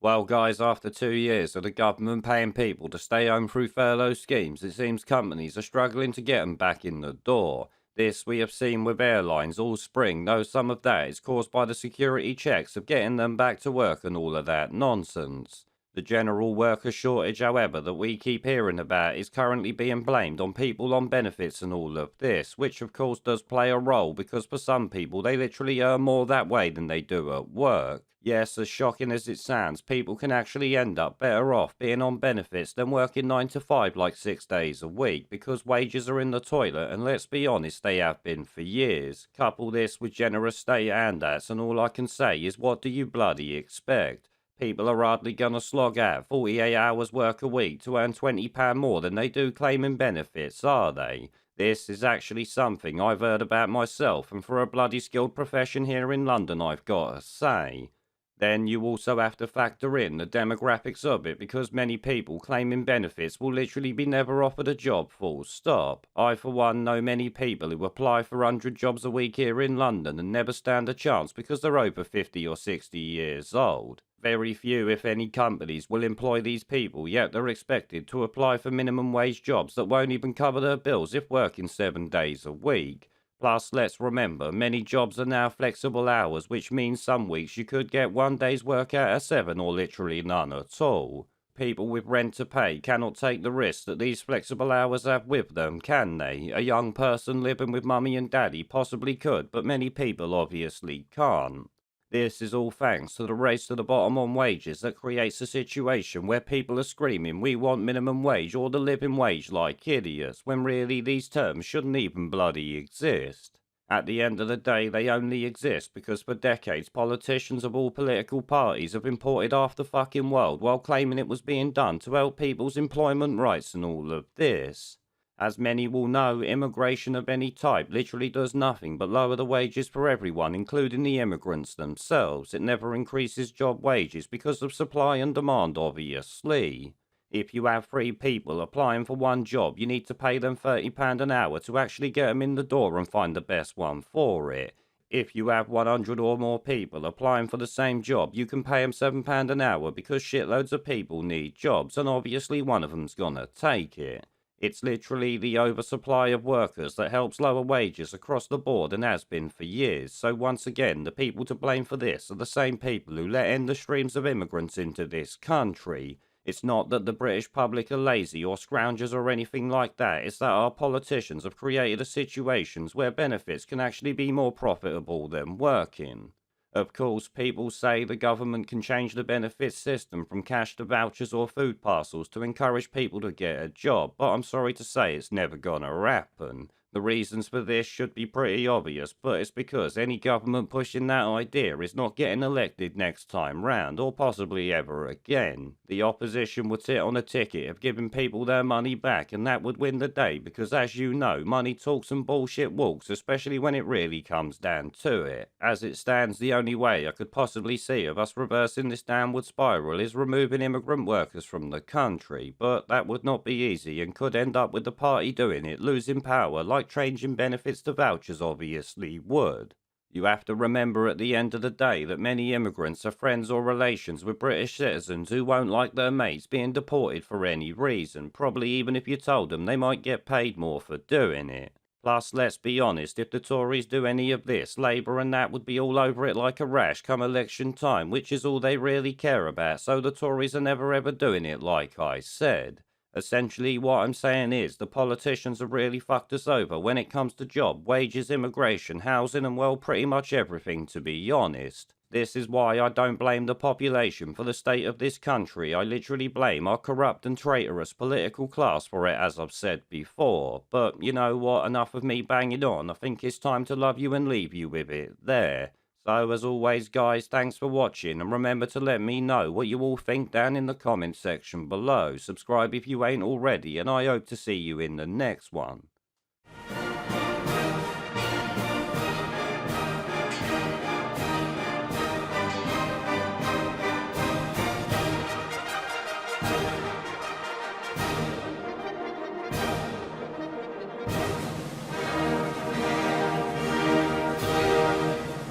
Well, guys, after 2 years of the government paying people to stay home through furlough schemes, it seems companies are struggling to get them back in the door. This we have seen with airlines all spring, though some of that is caused by the security checks of getting them back to work and all of that nonsense. The general worker shortage, however, that we keep hearing about is currently being blamed on people on benefits and all of this, which of course does play a role because for some people they literally earn more that way than they do at work. Yes, as shocking as it sounds, people can actually end up better off being on benefits than working 9 to 5 like 6 days a week because wages are in the toilet and let's be honest, they have been for years. Couple this with generous state handouts and all I can say is what do you bloody expect? People are hardly gonna slog out 48 hours work a week to earn £20 more than they do claiming benefits, are they? This is actually something I've heard about myself, and for a bloody skilled profession here in London, I've gotta say. Then you also have to factor in the demographics of it because many people claiming benefits will literally be never offered a job full stop. I for one know many people who apply for 100 jobs a week here in London and never stand a chance because they're over 50 or 60 years old. Very few, if any, companies will employ these people, yet they're expected to apply for minimum wage jobs that won't even cover their bills if working 7 days a week. Plus, let's remember, many jobs are now flexible hours, which means some weeks you could get 1 day's work out of 7 or literally none at all. People with rent to pay cannot take the risk that these flexible hours have with them, can they? A young person living with mummy and daddy possibly could, but many people obviously can't. This is all thanks to the race to the bottom on wages that creates a situation where people are screaming we want minimum wage or the living wage like idiots, when really these terms shouldn't even bloody exist. At the end of the day, they only exist because for decades politicians of all political parties have imported half the fucking world while claiming it was being done to help people's employment rights and all of this. As many will know, immigration of any type literally does nothing but lower the wages for everyone, including the immigrants themselves. It never increases job wages because of supply and demand, obviously. If you have 3 people applying for one job, you need to pay them £30 an hour to actually get them in the door and find the best one for it. If you have 100 or more people applying for the same job, you can pay them £7 an hour because shitloads of people need jobs, and obviously one of them's gonna take it. It's literally the oversupply of workers that helps lower wages across the board and has been for years. So once again, the people to blame for this are the same people who let in the streams of immigrants into this country. It's not that the British public are lazy or scroungers or anything like that, it's that our politicians have created a situations where benefits can actually be more profitable than working. Of course, people say the government can change the benefits system from cash to vouchers or food parcels to encourage people to get a job, but I'm sorry to say it's never gonna happen. The reasons for this should be pretty obvious, but it's because any government pushing that idea is not getting elected next time round, or possibly ever again. The opposition would sit on a ticket of giving people their money back, and that would win the day, because as you know, money talks and bullshit walks, especially when it really comes down to it. As it stands, the only way I could possibly see of us reversing this downward spiral is removing immigrant workers from the country, but that would not be easy and could end up with the party doing it, losing power, like changing benefits to vouchers obviously would. You have to remember at the end of the day that many immigrants are friends or relations with British citizens who won't like their mates being deported for any reason, probably even if you told them they might get paid more for doing it. Plus, let's be honest, if the Tories do any of this, Labour and that would be all over it like a rash come election time, which is all they really care about, so the Tories are never ever doing it like I said. Essentially, what I'm saying is the politicians have really fucked us over when it comes to job, wages, immigration, housing, and well, pretty much everything, to be honest. This is why I don't blame the population for the state of this country. I literally blame our corrupt and traitorous political class for it, as I've said before. But you know what? Enough of me banging on. I think it's time to love you and leave you with it there. So, as always, guys, thanks for watching, and remember to let me know what you all think down in the comment section below. Subscribe if you ain't already, and I hope to see you in the next one.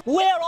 Where